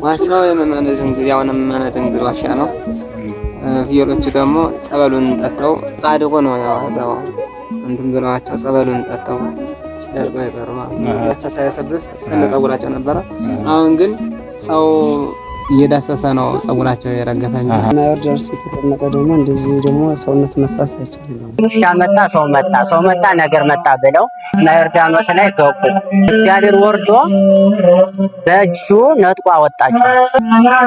ዋሻው የመመነ ድንግል ዋሻ ነው። ፍየሎቹ ደግሞ ጸበሉን ጠጥተው ጻድቁ ነው ያው እንትን ብለዋቸው ጸበሉን ጠጥተው ደርገው ይቀሩ ማለት ነው። ብቻ ሳይሰብስ እስከነ ጸጉራቸው ነበረ። አሁን ግን ሰው እየዳሰሰ ነው ጸጉራቸው የረገፈኝ። ማየር ደርስ ተቀመጠ ደግሞ እንደዚህ ደግሞ ሰውነት መፍራስ አይችልም። ሻመጣ ሰው መጣ ነገር መጣ ብለው ዮርዳኖስ ላይ ገቡ። እግዚአብሔር ወርዶ በእጁ ነጥቆ አወጣቸው።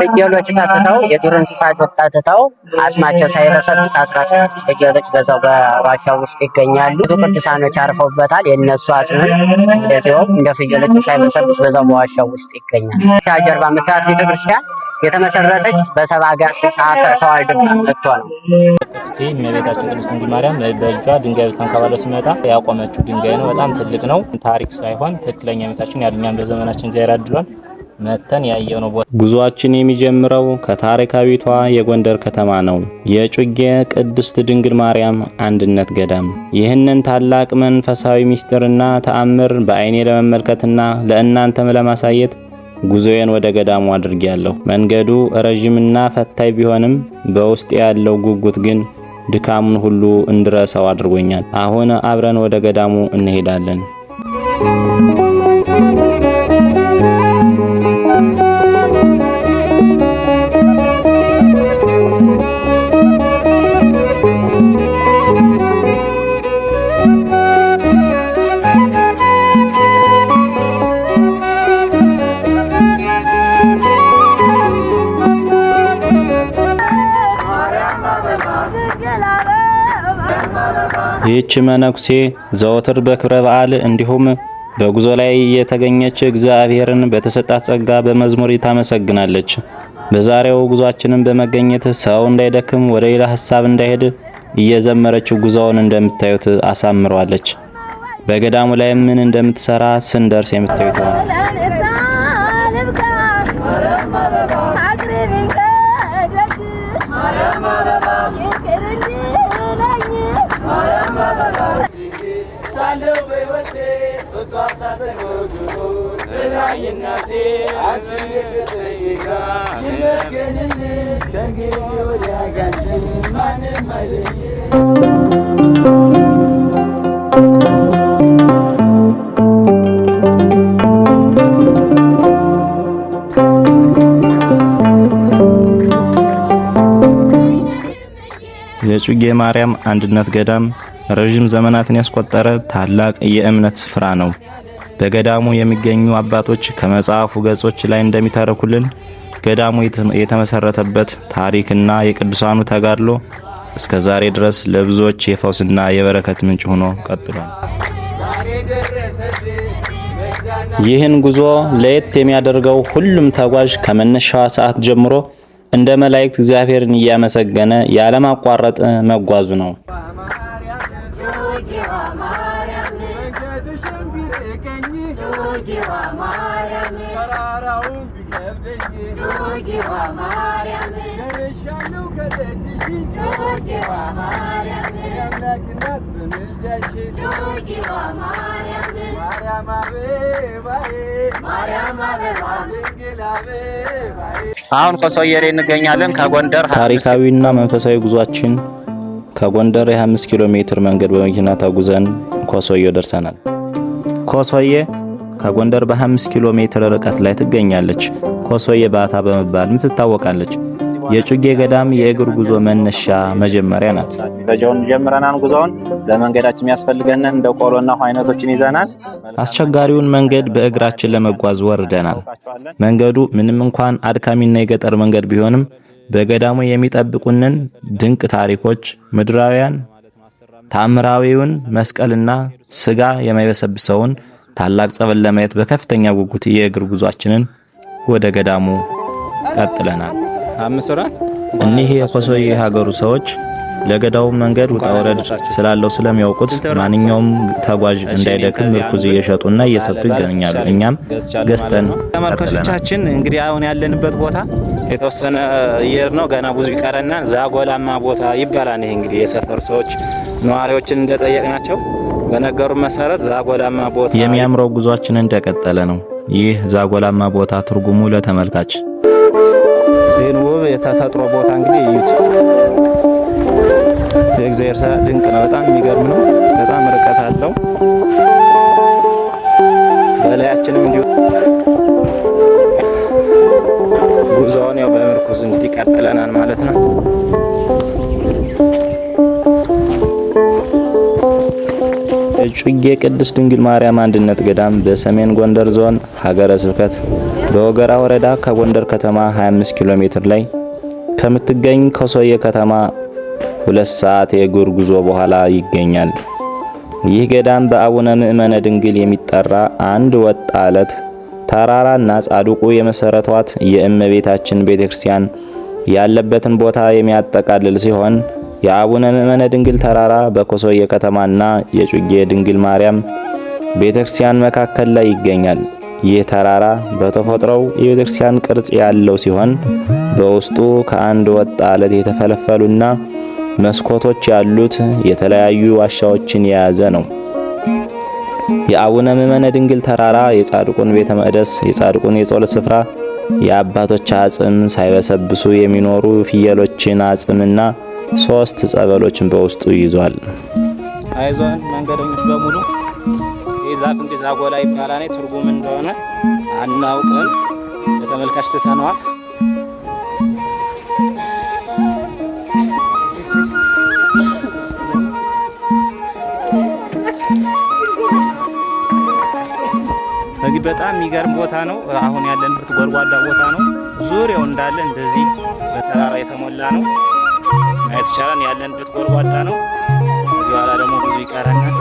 ፍየሎች ጠጥተው የዱር እንስሳት ጠጥተው አጽማቸው ሳይረሰብስ 16 ፍየሎች በዛው በዋሻው ውስጥ ይገኛሉ። ብዙ ቅዱሳኖች አርፈውበታል። የነሱ አጽም እንደዚሁ እንደ ፍየሎች ሳይረሰብስ በዛው በዋሻው ውስጥ ይገኛል። ጀርባ የምታዩት ቤተክርስቲያን የተመሰረተች በሰባ ጋስ አፈር ተዋልድና መጥቶ ነው። እመቤታችን ቅድስት ድንግል ማርያም በእጇ ድንጋይ ተንከባሎ ሲመጣ ያቆመችው ድንጋይ ነው። በጣም ትልቅ ነው። ታሪክ ሳይሆን ትክክለኛ እመቤታችን ያልኛም በዘመናችን ዚያራ አድሏል መተን ያየነው ቦታ። ጉዟችን የሚጀምረው ከታሪካዊቷ የጎንደር ከተማ ነው። የእጨጌ ቅድስት ድንግል ማርያም አንድነት ገዳም። ይህንን ታላቅ መንፈሳዊ ምስጢርና ተአምር በአይኔ ለመመልከትና ለእናንተም ለማሳየት ጉዞዬን ወደ ገዳሙ አድርጌያለሁ። መንገዱ ረጅምና ፈታኝ ቢሆንም በውስጥ ያለው ጉጉት ግን ድካሙን ሁሉ እንድረሳው አድርጎኛል። አሁን አብረን ወደ ገዳሙ እንሄዳለን። ይህች መነኩሴ ዘወትር በክብረ በዓል እንዲሁም በጉዞ ላይ የተገኘች እግዚአብሔርን በተሰጣት ጸጋ በመዝሙር ታመሰግናለች። በዛሬው ጉዟችንን በመገኘት ሰው እንዳይደክም ወደ ሌላ ሐሳብ እንዳይሄድ እየዘመረች ጉዞውን እንደምታዩት አሳምሯለች። በገዳሙ ላይ ምን እንደምትሰራ ስንደርስ የምታዩት ነው። የእጨጌ ማርያም አንድነት ገዳም ረጅም ዘመናትን ያስቆጠረ ታላቅ የእምነት ስፍራ ነው። በገዳሙ የሚገኙ አባቶች ከመጽሐፉ ገጾች ላይ እንደሚተረኩልን ገዳሙ የተመሰረተበት ታሪክና የቅዱሳኑ ተጋድሎ እስከ ዛሬ ድረስ ለብዙዎች የፈውስና የበረከት ምንጭ ሆኖ ቀጥሏል። ይህን ጉዞ ለየት የሚያደርገው ሁሉም ተጓዥ ከመነሻዋ ሰዓት ጀምሮ እንደ መላእክት እግዚአብሔርን እያመሰገነ ያለማቋረጥ መጓዙ ነው። አሁን ኮሶዬ ላይ እንገኛለን። ከጎንደር ታሪካዊና መንፈሳዊ ጉዟችን ከጎንደር የ5 ኪሎ ሜትር መንገድ በመኪና ተጉዘን ኮሶዬ ደርሰናል። ኮሶዬ ከጎንደር በ5 ኪሎ ሜትር ርቀት ላይ ትገኛለች። ኮሶዬ ባታ በመባል ትታወቃለች። የእጨጌ ገዳም የእግር ጉዞ መነሻ መጀመሪያ ናት። በጆን ጀምረናን ጉዞውን ለመንገዳችን የሚያስፈልገን እንደ ቆሎና አይነቶችን ይዘናል። አስቸጋሪውን መንገድ በእግራችን ለመጓዝ ወርደናል። መንገዱ ምንም እንኳን አድካሚና የገጠር መንገድ ቢሆንም በገዳሙ የሚጠብቁንን ድንቅ ታሪኮች፣ ምድራውያን ታምራዊውን መስቀልና ስጋ የማይበሰብሰውን ታላቅ ጸበል ለማየት በከፍተኛ ጉጉት የእግር ጉዟችንን ወደ ገዳሙ ቀጥለናል። እኒህ የኮሶዬ ሀገሩ ሰዎች ለገዳው መንገድ ውጣ ወረድ ስላለው ስለሚያውቁት ማንኛውም ተጓዥ እንዳይደክም ምርኩዝ እየሸጡና እየሰጡ ይገኛሉ። እኛም ገዝተን ተመልካቾቻችን እንግዲህ አሁን ያለንበት ቦታ የተወሰነ የር ነው፣ ገና ብዙ ይቀረና ዛጎላማ ቦታ ይባላል። ይሄ እንግዲህ የሰፈሩ ሰዎች ነዋሪዎችን እንደጠየቅናቸው በነገሩ መሰረት ዛጎላማ ቦታ። የሚያምረው ጉዟችን እንደቀጠለ ነው። ይህ ዛጎላማ ቦታ ትርጉሙ ለተመልካች ይህን ውብ የተፈጥሮ ቦታ እንግዲህ እዩት። የእግዚአብሔር ስራ ድንቅ ነው። በጣም የሚገርም ነው። በጣም ርቀት አለው። በላያችንም እንዲሁ ጉዞውን ያው በምርኩዝ እንግዲህ ቀጥለናል ማለት ነው። እጩጌ ቅድስት ድንግል ማርያም አንድነት ገዳም በሰሜን ጎንደር ዞን ሀገረ ስብከት በወገራ ወረዳ ከጎንደር ከተማ 25 ኪሎ ሜትር ላይ ከምትገኝ ኮሶዬ ከተማ 2 ሰዓት የእግር ጉዞ በኋላ ይገኛል። ይህ ገዳም በአቡነ ምእመነ ድንግል የሚጠራ አንድ ወጥ አለት ተራራና ጻድቁ የመሰረቷት የእመቤታችን ቤተክርስቲያን ያለበትን ቦታ የሚያጠቃልል ሲሆን የአቡነ ምእመነ ድንግል ተራራ በኮሶዬ ከተማና የጩጌ ድንግል ማርያም ቤተክርስቲያን መካከል ላይ ይገኛል። ይህ ተራራ በተፈጥሮው የቤተክርስቲያን ቅርጽ ያለው ሲሆን በውስጡ ከአንድ ወጥ አለት የተፈለፈሉና መስኮቶች ያሉት የተለያዩ ዋሻዎችን የያዘ ነው። የአቡነ ምእመነ ድንግል ተራራ የጻድቁን ቤተ መቅደስ፣ የጻድቁን የጸሎት ስፍራ፣ የአባቶች አጽም ሳይበሰብሱ የሚኖሩ ፍየሎችን አጽምና 3 ጸበሎችን በውስጡ ይዟል። አይዞን መንገደኞች በሙሉ ይህ ዛፍ እንግዲህ ዛጎላ ይባላል። ትርጉም እንደሆነ አናውቅም፣ ለተመልካች ትተነዋል። እንግዲህ በጣም የሚገርም ቦታ ነው። አሁን ያለንበት ጎድጓዳ ቦታ ነው። ዙሪያው እንዳለ እንደዚህ በተራራ የተሞላ ነው። ማየት ይቻላል። ያለንበት ጎድጓዳ ነው። እዚህ በኋላ ደግሞ ብዙ ይቀረናል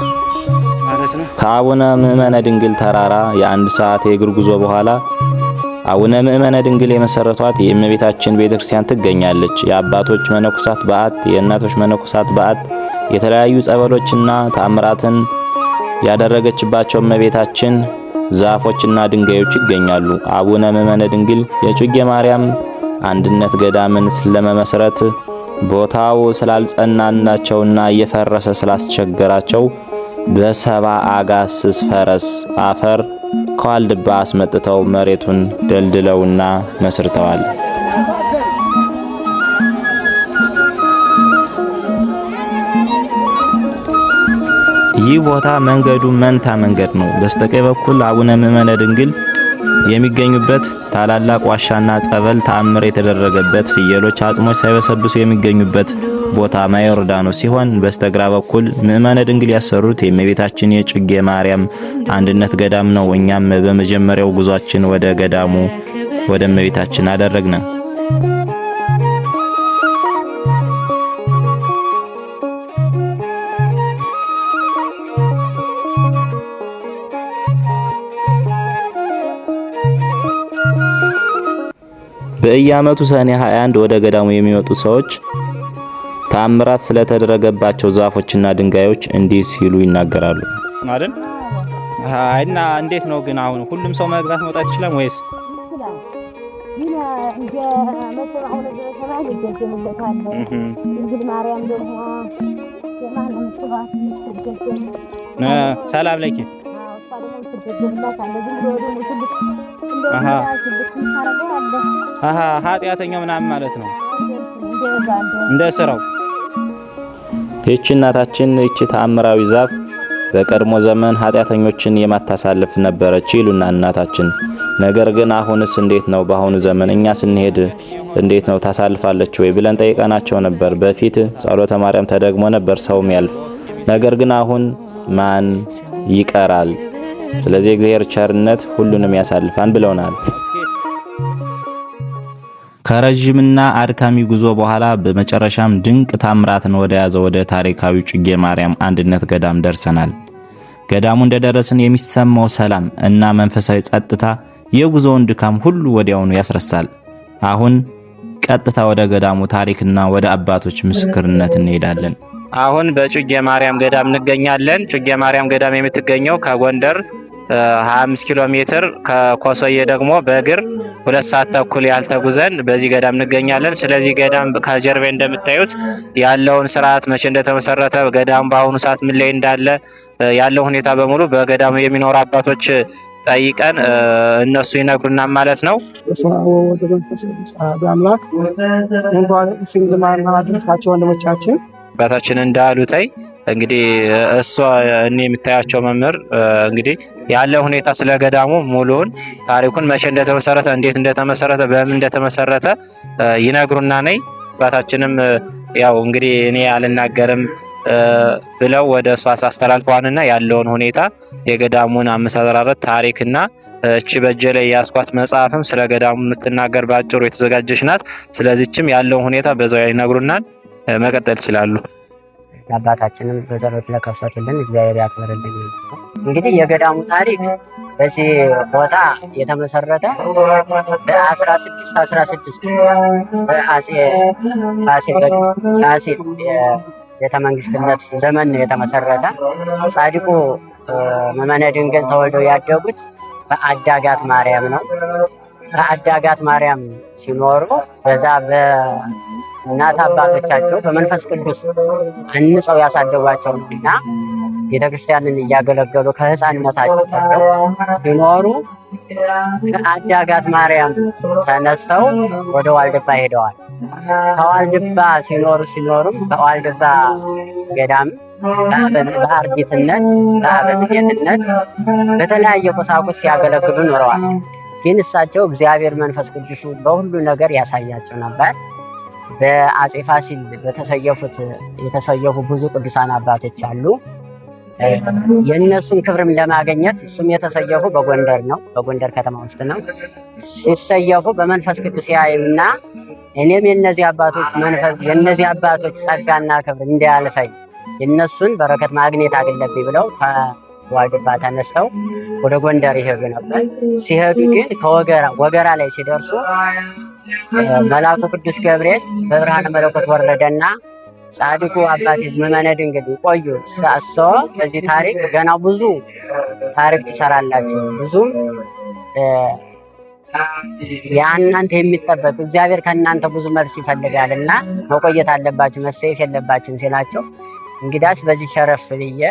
ማለት ነው። ከአቡነ ምእመነ ድንግል ተራራ የ1 ሰዓት የእግር ጉዞ በኋላ አቡነ ምእመነ ድንግል የመሰረቷት የእመቤታችን ቤተክርስቲያን ትገኛለች። የአባቶች መነኮሳት በዓት፣ የእናቶች መነኮሳት በዓት፣ የተለያዩ ጸበሎችና ተአምራትን ያደረገችባቸው እመቤታችን ዛፎችና ድንጋዮች ይገኛሉ። አቡነ ምእመነ ድንግል የጩጌ ማርያም አንድነት ገዳምን ስለመመስረት ቦታው ስላልጸናናቸውና እየፈረሰ ስላስቸገራቸው በ70 አጋስስ ፈረስ አፈር ከዋልድባ አስመጥተው መሬቱን ደልድለውና መስርተዋል። ይህ ቦታ መንገዱ መንታ መንገድ ነው። በስተቀኝ በኩል አቡነ ምእመነ ድንግል የሚገኙበት ታላላቅ ዋሻና ጸበል ተአምር የተደረገበት ፍየሎች አጽሞች ሳይበሰብሱ የሚገኙበት ቦታ ማዮርዳኖስ ሲሆን በስተግራ በኩል ምእመነ ድንግል ያሰሩት የእመቤታችን የጩጌ ማርያም አንድነት ገዳም ነው። እኛም በመጀመሪያው ጉዟችን ወደ ገዳሙ ወደ እመቤታችን አደረግነ። በየዓመቱ ሰኔ 21 ወደ ገዳሙ የሚመጡ ሰዎች ተአምራት ስለተደረገባቸው ዛፎችና ድንጋዮች እንዲህ ሲሉ ይናገራሉ ማለት እና እንዴት ነው ግን አሁን ሁሉም ሰው መግባት መውጣት ይችላል ወይስ ሰላም ለኪ ኃጢአተኛው ምናምን ማለት ነው እንደ ስራው። ይህች እናታችን ይህች ተአምራዊ ዛፍ በቀድሞ ዘመን ኃጢአተኞችን የማታሳልፍ ነበረች ይሉና እናታችን። ነገር ግን አሁንስ እንዴት ነው? በአሁኑ ዘመን እኛ ስንሄድ እንዴት ነው ታሳልፋለች ወይ ብለን ጠይቀናቸው ነበር። በፊት ጸሎተ ማርያም ተደግሞ ነበር ሰውም ያልፍ። ነገር ግን አሁን ማን ይቀራል? ስለዚህ እግዚአብሔር ቸርነት ሁሉንም ያሳልፋን ብለውናል። ከረጅምና አድካሚ ጉዞ በኋላ በመጨረሻም ድንቅ ታምራትን ወደ ያዘው ወደ ታሪካዊ ጩጌ ማርያም አንድነት ገዳም ደርሰናል። ገዳሙ እንደደረስን የሚሰማው ሰላም እና መንፈሳዊ ጸጥታ የጉዞውን ድካም ሁሉ ወዲያውኑ ያስረሳል። አሁን ቀጥታ ወደ ገዳሙ ታሪክና ወደ አባቶች ምስክርነት እንሄዳለን። አሁን በጩጌ ማርያም ገዳም እንገኛለን። ጩጌ ማርያም ገዳም የምትገኘው ከጎንደር 25 ኪሎ ሜትር ከኮሶዬ ደግሞ በእግር 2 ሰዓት ተኩል ያህል ተጉዘን በዚህ ገዳም እንገኛለን። ስለዚህ ገዳም ከጀርባ እንደምታዩት ያለውን ስርዓት መቼ እንደተመሰረተ ገዳም በአሁኑ ሰዓት ምን ላይ እንዳለ ያለው ሁኔታ በሙሉ በገዳሙ የሚኖሩ አባቶች ጠይቀን እነሱ ይነግሩናል ማለት ነው። ወደ መንፈስ ቅዱስ አምላክ እንኳን ሲንግል ማርያም አደረሳችሁ ወንድሞቻችን። አባታችን እንዳሉታይ እንግዲህ እሷ እኔ የምታያቸው መምህር እንግዲህ ያለው ሁኔታ ስለ ገዳሙ ሙሉውን ታሪኩን መቼ እንደተመሰረተ እንዴት እንደተመሰረተ በምን እንደተመሰረተ ይነግሩና ነይ አባታችንም ያው እንግዲህ እኔ አልናገርም ብለው ወደ እሷ አስተላልፈዋልና ያለውን ሁኔታ የገዳሙን አመሰራረት ታሪክና እቺ በእጄ ላይ ያስኳት መጽሐፍም ስለ ገዳሙ የምትናገር ባጭሩ የተዘጋጀች ናት። ስለዚህም ያለውን ሁኔታ በዛው ይነግሩናል። መቀጠል ይችላሉ። አባታችንም በጸሎት ለከፈቱልን እግዚአብሔር ያክብርልን። እንግዲህ የገዳሙ ታሪክ በዚህ ቦታ የተመሰረተ በ1616 በአጼ ፋሲል ቤተመንግስትነት ዘመን ነው የተመሰረተ። ጻድቁ መመነ ድንግል ተወልደው ያደጉት በአዳጋት ማርያም ነው። በአዳጋት ማርያም ሲኖሩ በዛ እናት አባቶቻቸው በመንፈስ ቅዱስ አንጸው ያሳደጓቸው እና ቤተክርስቲያንን እያገለገሉ ከህፃንነታቸው ሲኖሩ ከአዳጋት ማርያም ተነስተው ወደ ዋልድባ ሄደዋል። ከዋልድባ ሲኖሩም በዋልድባ ገዳም በአርዲትነት በአበምኔትነት በተለያየ ቁሳቁስ ሲያገለግሉ ኖረዋል። ግን እሳቸው እግዚአብሔር መንፈስ ቅዱስ በሁሉ ነገር ያሳያቸው ነበር። በአጼ ፋሲል የተሰየፉ ብዙ ቅዱሳን አባቶች አሉ። የእነሱን ክብርም ለማግኘት እሱም የተሰየፉ በጎንደር ነው፣ በጎንደር ከተማ ውስጥ ነው። ሲሰየፉ በመንፈስ ቅዱስ ያዩና እኔም የነዚህ አባቶች ጸጋና ክብር እንዳያልፈኝ የእነሱን በረከት ማግኘት አለብኝ ብለው ከዋልድባ ተነስተው ወደ ጎንደር ይሄዱ ነበር። ሲሄዱ ግን ወገራ ላይ ሲደርሱ መልአኩ ቅዱስ ገብርኤል በብርሃነ መለኮት ወረደና ጻድቁ አባቴ መመነ ድንግል ቆዩ ሳሶ በዚህ ታሪክ ገና ብዙ ታሪክ ትሰራላችሁ፣ ብዙም ያናንተ የሚጠበቅ እግዚአብሔር ከእናንተ ብዙ መልስ ይፈልጋልና መቆየት አለባችሁ፣ መሰየፍ የለባችሁም ሲላቸው እንግዳስ በዚህ ሸረፍ ብዬ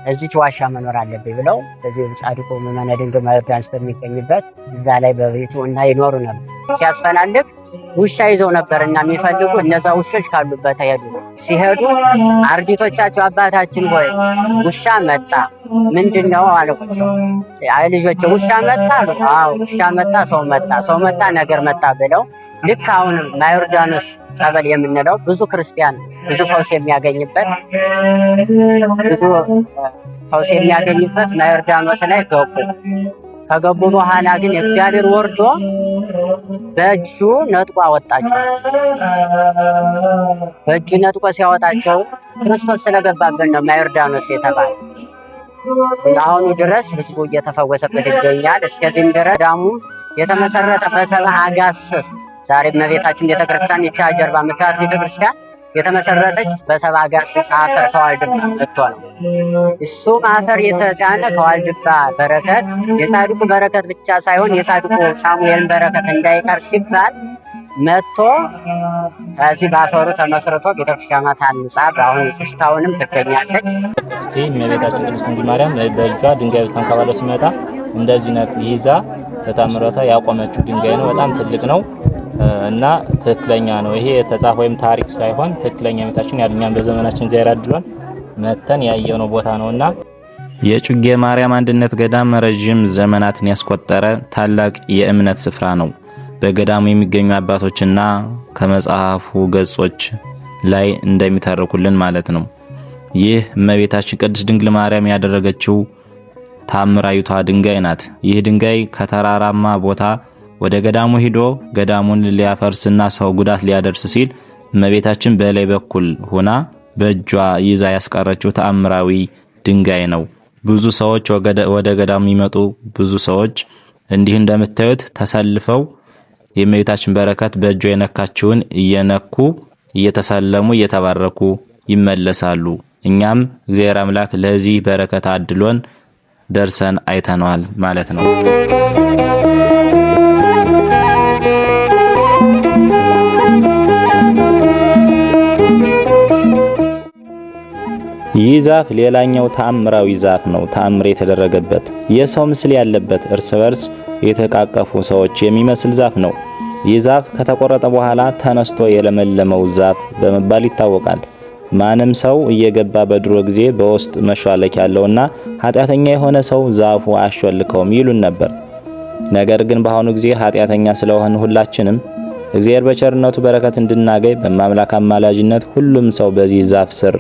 እዚች ዋሻ መኖር አለብኝ ብለው በዚህ ጻድቁ መመነ ድንግል ማርያም በሚገኝበት እዛ ላይ በቤቱ እና ይኖሩ ነበር። ሲያስፈላልግ ውሻ ይዘው ነበርና የሚፈልጉ እነዛ ውሾች ካሉበት ሄዱ። ሲሄዱ አርዲቶቻቸው አባታችን ሆይ ውሻ መጣ ምንድነው አለቋቸው። አይ ልጆች ውሻ መጣ አሉ። አዎ ውሻ መጣ፣ ሰው መጣ፣ ነገር መጣ ብለው ልክ አሁንም ማዮርዳኖስ ጸበል የምንለው ብዙ ክርስቲያን ብዙ ፈውስ የሚያገኝበት ማዮርዳኖስ ላይ ገቡ። ከገቡ በኋላ ግን እግዚአብሔር ወርዶ በእጁ ነጥቆ አወጣቸው። በእጁ ነጥቆ ሲያወጣቸው ክርስቶስ ስለገባበት ነው ማዮርዳኖስ የተባለ። አሁኑ ድረስ ህዝቡ እየተፈወሰበት ይገኛል። እስከዚህም ድረስ ገዳሙ የተመሰረተ በሰብአ አጋስስ ዛሬ እመቤታችን ቤተክርስቲያን ይቻ ጀርባ የምታዩት ቤተክርስቲያን የተመሰረተች በሰብአ አጋስስ አፈር ከዋልድባ መጥቶ ነው። እሱ አፈር የተጫነ ከዋልድባ በረከት የጻድቁ በረከት ብቻ ሳይሆን የጻድቁ ሳሙኤልን በረከት እንዳይቀር ሲባል መጥቶ ከዚህ በአፈሩ ተመስርቶ ቤተክርስቲያኗ ታንጻ በአሁኑ እስካሁንም ትገኛለች። እመቤታችን ቅድስት ድንግል ማርያም በእጇ ድንጋይ ተንከባሎ ሲመጣ እንደዚህ ነው ይዛ በታምራቷ ያቆመችው ድንጋይ ነው። በጣም ትልቅ ነው እና ትክክለኛ ነው። ይሄ የተጻፈ ወይም ታሪክ ሳይሆን ትክክለኛ እመቤታችን ያልኛን በዘመናችን ዛሬ አድሏን መተን ያየነው ቦታ ነውና የጩጌ ማርያም አንድነት ገዳም ረጅም ዘመናትን ያስቆጠረ ታላቅ የእምነት ስፍራ ነው። በገዳሙ የሚገኙ አባቶችና ከመጽሐፉ ገጾች ላይ እንደሚተርኩልን ማለት ነው። ይህ እመቤታችን ቅድስት ድንግል ማርያም ያደረገችው ታምራዊቷ ድንጋይ ናት። ይህ ድንጋይ ከተራራማ ቦታ ወደ ገዳሙ ሄዶ ገዳሙን ሊያፈርስና ሰው ጉዳት ሊያደርስ ሲል እመቤታችን በላይ በኩል ሆና በእጇ ይዛ ያስቀረችው ተአምራዊ ድንጋይ ነው። ብዙ ሰዎች ወደ ገዳሙ የሚመጡ ብዙ ሰዎች እንዲህ እንደምታዩት ተሰልፈው የእመቤታችን በረከት በእጇ የነካችውን እየነኩ እየተሰለሙ እየተባረኩ ይመለሳሉ። እኛም እግዚአብሔር አምላክ ለዚህ በረከት አድሎን ደርሰን አይተናል ማለት ነው። ይህ ዛፍ ሌላኛው ተአምራዊ ዛፍ ነው። ተአምር የተደረገበት የሰው ምስል ያለበት እርስ በርስ የተቃቀፉ ሰዎች የሚመስል ዛፍ ነው። ይህ ዛፍ ከተቆረጠ በኋላ ተነስቶ የለመለመው ዛፍ በመባል ይታወቃል። ማንም ሰው እየገባ በድሮ ጊዜ በውስጥ መሿለክ ያለውና ኃጢአተኛ የሆነ ሰው ዛፉ አያሾልከውም ይሉን ነበር። ነገር ግን በአሁኑ ጊዜ ኃጢአተኛ ስለሆን ሁላችንም እግዚአብሔር በቸርነቱ በረከት እንድናገኝ በማምላክ አማላጅነት ሁሉም ሰው በዚህ ዛፍ ስር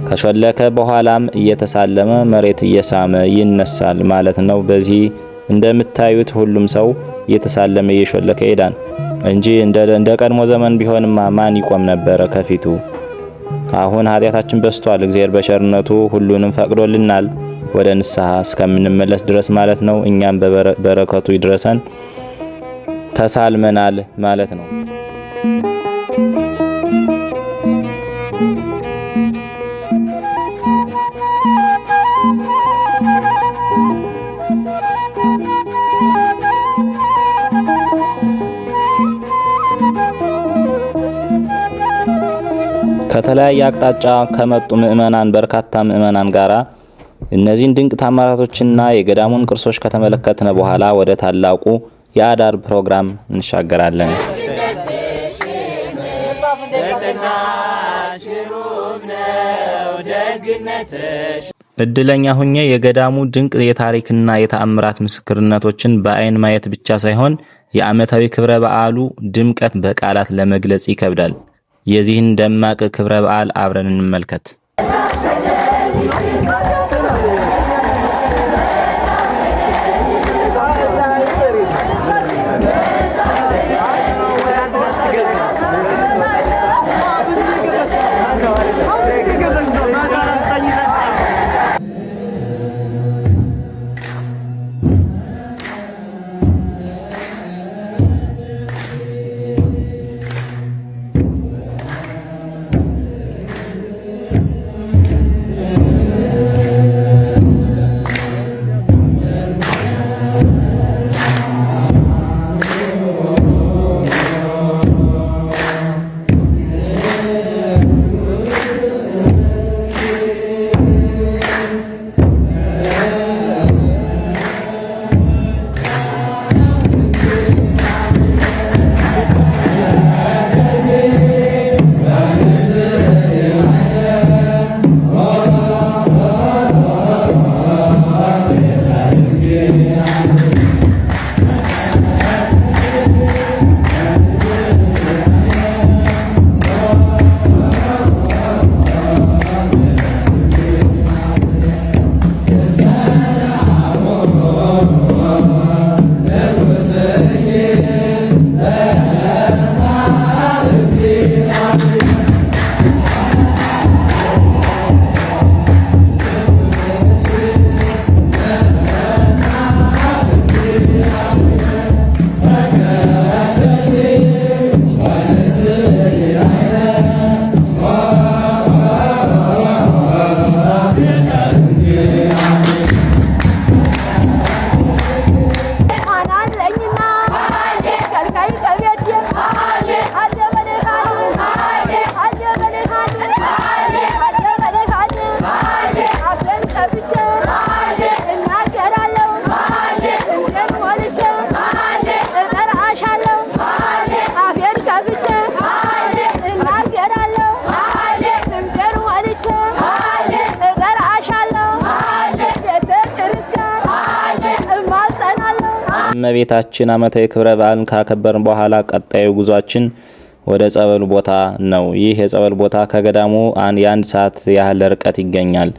ከሾለከ በኋላም እየተሳለመ መሬት እየሳመ ይነሳል ማለት ነው። በዚህ እንደምታዩት ሁሉም ሰው እየተሳለመ እየሾለከ ይሄዳል እንጂ እንደ ቀድሞ ዘመን ቢሆንማ ማን ይቆም ነበር ከፊቱ? አሁን ኃጢአታችን በስቷል። እግዚአብሔር በቸርነቱ ሁሉንም ፈቅዶልናል ወደ ንስሐ እስከምንመለስ ድረስ ማለት ነው። እኛም በበረከቱ ይድረሰን ተሳልመናል ማለት ነው። ከተለያየ አቅጣጫ ከመጡ ምዕመናን በርካታ ምዕመናን ጋራ እነዚህን ድንቅ ታምራቶችና የገዳሙን ቅርሶች ከተመለከትነ በኋላ ወደ ታላቁ የአዳር ፕሮግራም እንሻገራለን። እድለኛ ሁኜ የገዳሙ ድንቅ የታሪክና የተአምራት ምስክርነቶችን በአይን ማየት ብቻ ሳይሆን የዓመታዊ ክብረ በዓሉ ድምቀት በቃላት ለመግለጽ ይከብዳል። የዚህን ደማቅ ክብረ በዓል አብረን እንመልከት። እመቤታችን ዓመታዊ ክብረ በዓልን ካከበርን በኋላ ቀጣዩ ጉዟችን ወደ ጸበሉ ቦታ ነው። ይህ የጸበል ቦታ ከገዳሙ የአንድ ሰዓት ያህል ርቀት ይገኛል።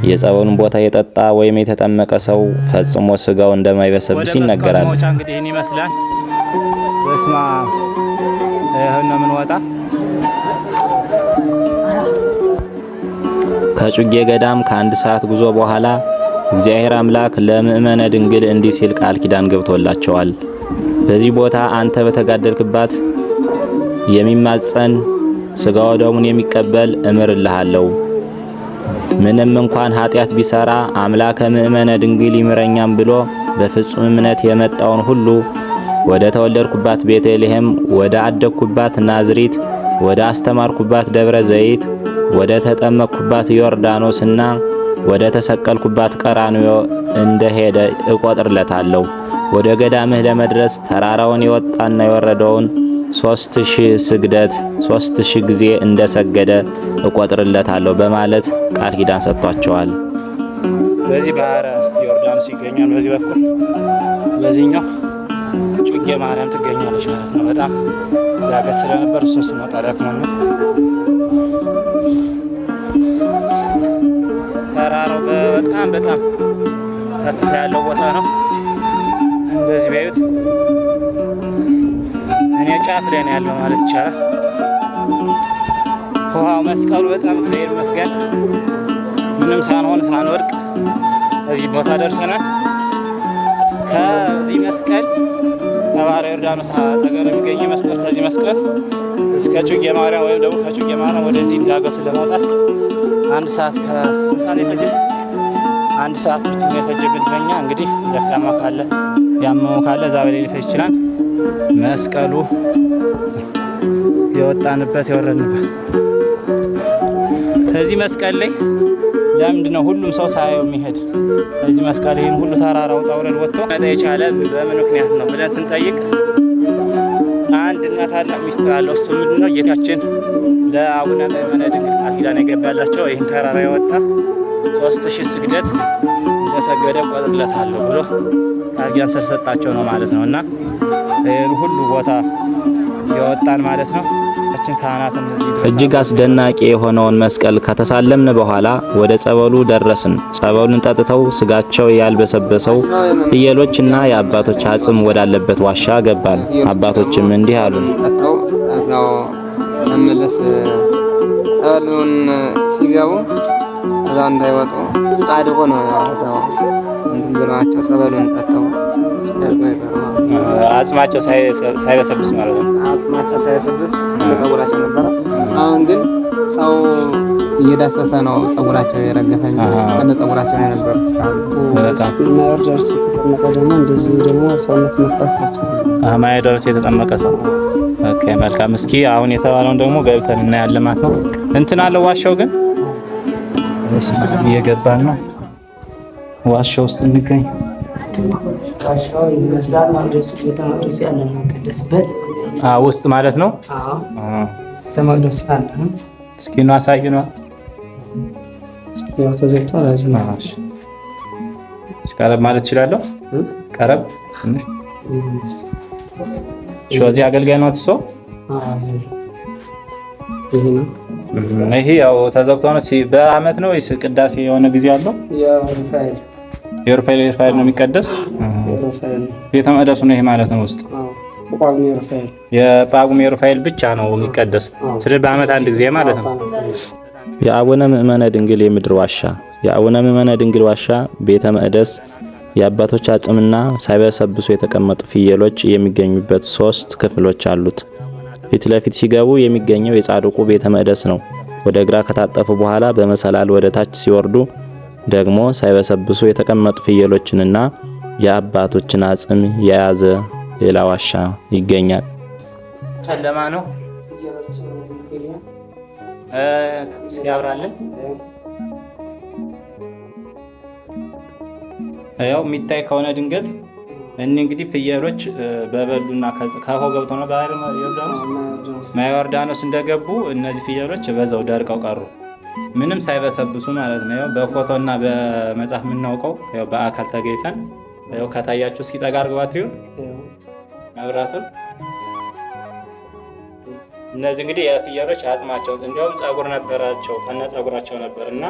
የጸበሉን ቦታ የጠጣ ወይም የተጠመቀ ሰው ፈጽሞ ስጋው እንደማይበሰብስ ይነገራል። እንግዲህ ይህን ይመስላል። በስማ ይሄን ነው የምንወጣ። ከጩጌ ገዳም ከአንድ ሰዓት ጉዞ በኋላ እግዚአብሔር አምላክ ለምእመነ ድንግል እንዲህ ሲል ቃል ኪዳን ገብቶላቸዋል። በዚህ ቦታ አንተ በተጋደልክባት የሚማጸን ስጋው ደሙን የሚቀበል እምርልሃለሁ። ምንም እንኳን ኃጢአት ቢሰራ አምላከ ምእመነ ድንግል ይምረኛም ብሎ በፍጹም እምነት የመጣውን ሁሉ ወደ ተወለድኩባት ቤተልሔም፣ ወደ አደግኩባት ናዝሬት፣ ወደ አስተማርኩባት ደብረ ዘይት፣ ወደ ተጠመቅኩባት ዮርዳኖስና ወደ ተሰቀልኩባት ቀራንዮ እንደሄደ እቆጥርለታለሁ። ወደ ገዳምህ ለመድረስ ተራራውን የወጣና የወረደውን 3000 ስግደት 3000 ጊዜ እንደሰገደ እቆጥርለታለሁ በማለት ቃል ኪዳን ሰጥቷቸዋል። በዚህ ባህረ ዮርዳኖስ ይገኛል። በዚህ በኩል በዚህኛው ጩጌ ማርያም ትገኛለች ማለት ነው። በጣም ዳገት ስለነበር እሱን ስንወጣ ደክሞን ነው። ተራራው በጣም ከፍታ ያለው ቦታ ነው። እንደዚህ ቢያዩት እኔ ጫፍ ላይ ነው ያለው ማለት ይቻላል። ውሃው መስቀሉ በጣም እግዚአብሔር ይመስገን ምንም ሳንወድቅ እዚህ ቦታ ደርሰናል። ከዚህ መስቀል ከባህረ ዮርዳኖስ አጠገብ የሚገኝ መስቀል ከዚህ መስቀል እስከ ጩጌ ማርያም ወይም ደግሞ ከጩጌ ማርያም ወደዚህ ዳገቱ ለመውጣት 1 ሰዓት ከ3 ሰዓት ይፈጅል። 1 ሰዓት ብቻ ነው የፈጀብን። ለኛ እንግዲህ ደካማ ካለ ያመመው ካለ እዛ በላይ ሊፈጅ ይችላል። መስቀሉ የወጣንበት የወረድንበት ከዚህ መስቀል ላይ ለምንድን ነው ሁሉም ሰው ሳያየው የሚሄድ? ከዚህ መስቀል ይሄን ሁሉ ተራራ ውጣ ውረድ ወጥቶ መጣ የቻለ በምን ምክንያት ነው ብለን ስንጠይቅ አንድና ታላቅ ሚስጥር አለው። እሱ ምንድነው? ጌታችን ለአቡነ ምእመነ ድንግል ቃል ኪዳን የገባላቸው ይህን ተራራ የወጣ 3000 ስግደት እንደሰገደ ቆጥርለታለሁ ብሎ ቃል ኪዳን ስለሰጣቸው ነው ማለት ነው። እና ይህን ሁሉ ቦታ የወጣን ማለት ነው። እጅግ አስደናቂ የሆነውን መስቀል ከተሳለምን በኋላ ወደ ጸበሉ ደረስን። ጸበሉን ጠጥተው ስጋቸው ያልበሰበሰው ፍየሎችና የአባቶች አጽም ወዳለበት ዋሻ ገባን። አባቶችም እንዲህ አሉን። እዛው መመለስ ጸበሉን ሲገቡ እዛው እንዳይወጡ ጻድቁ ነው እዛው እንትን ብለዋቸው ጸበሉን ጠጥተው አጽማቸው ሳይበሰብስ ማለት ነው። አጽማቸው ሳይበሰብስ እስከ ጸጉራቸው ነበር። አሁን ግን ሰው እየዳሰሰ ነው ጸጉራቸው የረገፈኝ እስከ ጸጉራቸው ነው ነበር። ማይወርዳኖስ የተጠመቀ ደግሞ እንደዚህ ደግሞ ሰውነት መፍረስ አይችልም። ማይወርዳኖስ የተጠመቀ ሰው ኦኬ፣ መልካም። እስኪ አሁን የተባለውን ደግሞ ገብተን እናያለን ማለት ነው። እንትን አለው ዋሻው ግን እየገባን ነው። ዋሻው ውስጥ እንገኝ። ዋሻው ይመስላል መቅደሱ ቤተ መቅደሱ ያለ የሚቀደስበት ውስጥ ማለት ነው። ተመቅደሱ ያለ ነው። እስኪ ነው አሳዩን። ያው ተዘግቷል። አዝማሽ ቀረብ ማለት ይችላል። ቀረብ ትንሽ ሾዚ አገልጋይ ነው እሱ። ይሄ ያው ተዘግቶ ነው። በአመት ነው ወይስ ቅዳሴ የሆነ ጊዜ አለው? የሩፋኤል ነው የሚቀደስ። ቤተ መቅደሱ ነው ይሄ ማለት ነው። ውስጥ የጳጉሜ ሩፋኤል ብቻ ነው የሚቀደስ። ስለዚህ በአመት አንድ ጊዜ ማለት ነው። የአቡነ ምእመነ ድንግል የምድር ዋሻ። የአቡነ ምእመነ ድንግል ዋሻ ቤተ መቅደስ የአባቶች አጽምና ሳይበሰብሱ የተቀመጡ ፍየሎች የሚገኙበት 3 ክፍሎች አሉት። ፊት ለፊት ሲገቡ የሚገኘው የጻድቁ ቤተ መቅደስ ነው። ወደ ግራ ከታጠፉ በኋላ በመሰላል ወደ ታች ሲወርዱ ደግሞ ሳይበሰብሱ የተቀመጡ ፍየሎችንና የአባቶችን አጽም የያዘ ሌላ ዋሻ ይገኛል። ጨለማ ነው። ሲያብራልን ያው የሚታይ ከሆነ ድንገት እንግዲህ ፍየሎች በበሉና ከሆ ገብተው ነው ባህር ዮርዳኖስ እንደገቡ እነዚህ ፍየሎች በዛው ደርቀው ቀሩ። ምንም ሳይበሰብሱ ማለት ነው። ያው በፎቶና በመጽሐፍ የምናውቀው ያው በአካል ተገኝተን ያው ከታያችሁ እስኪ ጠጋ አድርገው ባትሪውን መብራቱን። እነዚህ እንግዲህ የፍየሎች አጽማቸው እንዲያውም ጸጉር ነበራቸው ከነ ጸጉራቸው ነበርና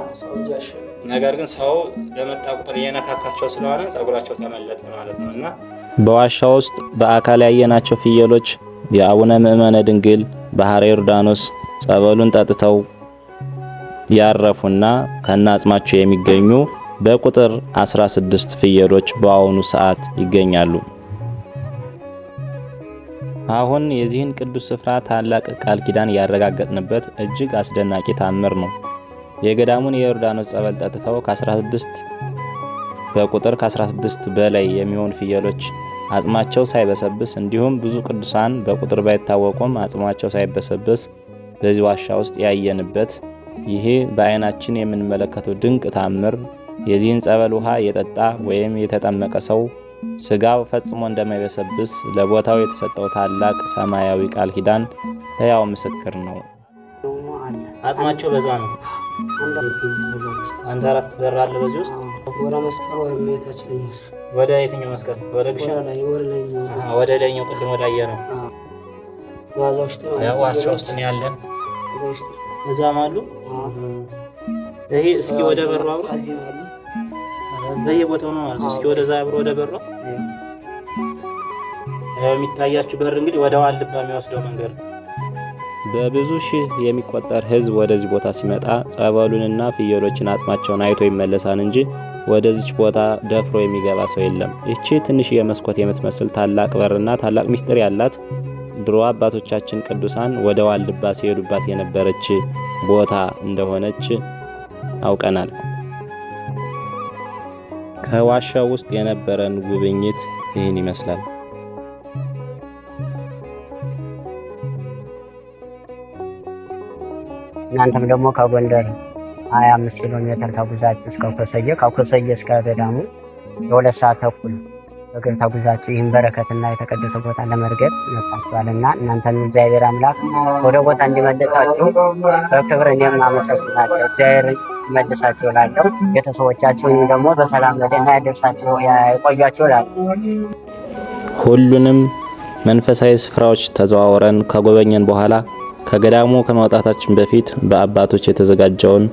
ነገር ግን ሰው ለመጣ ቁጥር እየነካካቸው ስለሆነ ጸጉራቸው ተመለጠ ማለት ነውና በዋሻ ውስጥ በአካል ያየናቸው ፍየሎች የአቡነ ምእመነ ድንግል ባህረ ዮርዳኖስ ጸበሉን ጠጥተው ያረፉና ከነአጽማቸው የሚገኙ በቁጥር 16 ፍየሎች በአሁኑ ሰዓት ይገኛሉ። አሁን የዚህን ቅዱስ ስፍራ ታላቅ ቃል ኪዳን ያረጋገጥንበት እጅግ አስደናቂ ታምር ነው። የገዳሙን የዮርዳኖስ ጸበል ጠጥተው በቁጥር ከ16 በላይ የሚሆኑ ፍየሎች አጽማቸው ሳይበሰብስ እንዲሁም ብዙ ቅዱሳን በቁጥር ባይታወቁም አጽማቸው ሳይበሰብስ በዚህ ዋሻ ውስጥ ያየንበት ይሄ በአይናችን የምንመለከተው ድንቅ ታምር የዚህን ጸበል ውሃ የጠጣ ወይም የተጠመቀ ሰው ስጋው ፈጽሞ እንደማይበሰብስ ለቦታው የተሰጠው ታላቅ ሰማያዊ ቃል ኪዳን ሕያው ምስክር ነው። አጽማቸው በዛ ነው። አንድ አራት በር አለ በዚህ ውስጥ ወደ መስቀል ወደ ቤታችን ይመስል ወደ የትኛው መስቀል? ወደ ግሻ ወደ ላይኛው ቅድም ወዳየ ነው። ያው ዋሻ ውስጥ ነው ያለን። እዛም አሉ። ይሄ እስኪ ወደ በሩ አብሮ በየቦታው ነው ማለት እስኪ ወደዛ አብሮ ወደ በሩ የሚታያችሁ በር እንግዲህ ወደ ዋልባ የሚወስደው መንገድ ነው። በብዙ ሺህ የሚቆጠር ሕዝብ ወደዚህ ቦታ ሲመጣ ጸበሉንና ፍየሎችን አጽማቸውን አይቶ ይመለሳል እንጂ ወደዚች ቦታ ደፍሮ የሚገባ ሰው የለም። እቺ ትንሽዬ መስኮት የምትመስል ታላቅ በርና ታላቅ ምስጢር ያላት ድሮ አባቶቻችን ቅዱሳን ወደ ዋልባ ሲሄዱባት የነበረች ቦታ እንደሆነች አውቀናል። ከዋሻው ውስጥ የነበረን ጉብኝት ይህን ይመስላል። እናንተም ደግሞ ከጎንደር 25 ኪሎ ሜትር ተጉዛችሁ እስከ ኮሰየ ከኮሰየ እስከ ገዳሙ የ2 ሰዓት ተኩል እግር ተጉዛችሁ ይህን በረከትና የተቀደሰ ቦታ ለመርገጥ መጣችኋልና እናንተም እግዚአብሔር አምላክ ወደ ቦታ እንዲመልሳችሁ በክብር እኔም አመሰግናለሁ። እግዚአብሔር ይመልሳችሁ እላለሁ። ቤተሰቦቻችሁን ደግሞ በሰላም ለጤና ያደርሳችሁ ያቆያችሁ እላለሁ። ሁሉንም መንፈሳዊ ስፍራዎች ተዘዋውረን ከጎበኘን በኋላ ከገዳሙ ከመውጣታችን በፊት በአባቶች የተዘጋጀውን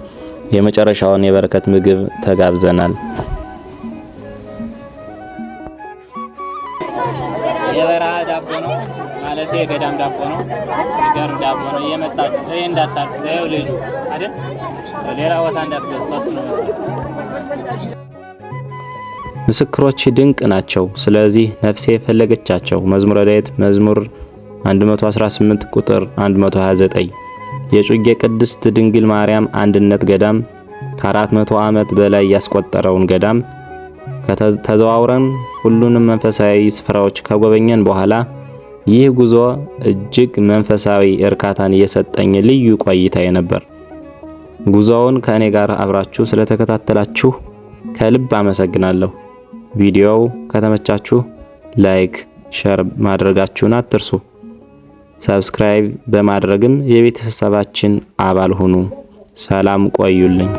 የመጨረሻውን የበረከት ምግብ ተጋብዘናል። የበረሃ ዳቦ ነው ማለት የገዳም ዳቦ ነው። ገር ዳቦ ነው። እየመጣችሁ ይሄ እንዳታርፉት። ይሄው ልጁ አይደል ሌላ ቦታ እንዳትገዙ ነው። ምስክሮች ድንቅ ናቸው። ስለዚህ ነፍሴ ፈለገቻቸው። መዝሙረ ዳዊት መዝሙር 118 ቁጥር 129 የጩጌ ቅድስት ድንግል ማርያም አንድነት ገዳም ከ400 ዓመት በላይ ያስቆጠረውን ገዳም ተዘዋውረን ሁሉንም መንፈሳዊ ስፍራዎች ከጎበኘን በኋላ ይህ ጉዞ እጅግ መንፈሳዊ እርካታን እየሰጠኝ ልዩ ቆይታዬ ነበር። ጉዞውን ከእኔ ጋር አብራችሁ ስለተከታተላችሁ ከልብ አመሰግናለሁ። ቪዲዮው ከተመቻችሁ ላይክ፣ ሼር ማድረጋችሁን አትርሱ። ሰብስክራይብ በማድረግም የቤተሰባችን አባል ሁኑ። ሰላም ቆዩልኝ።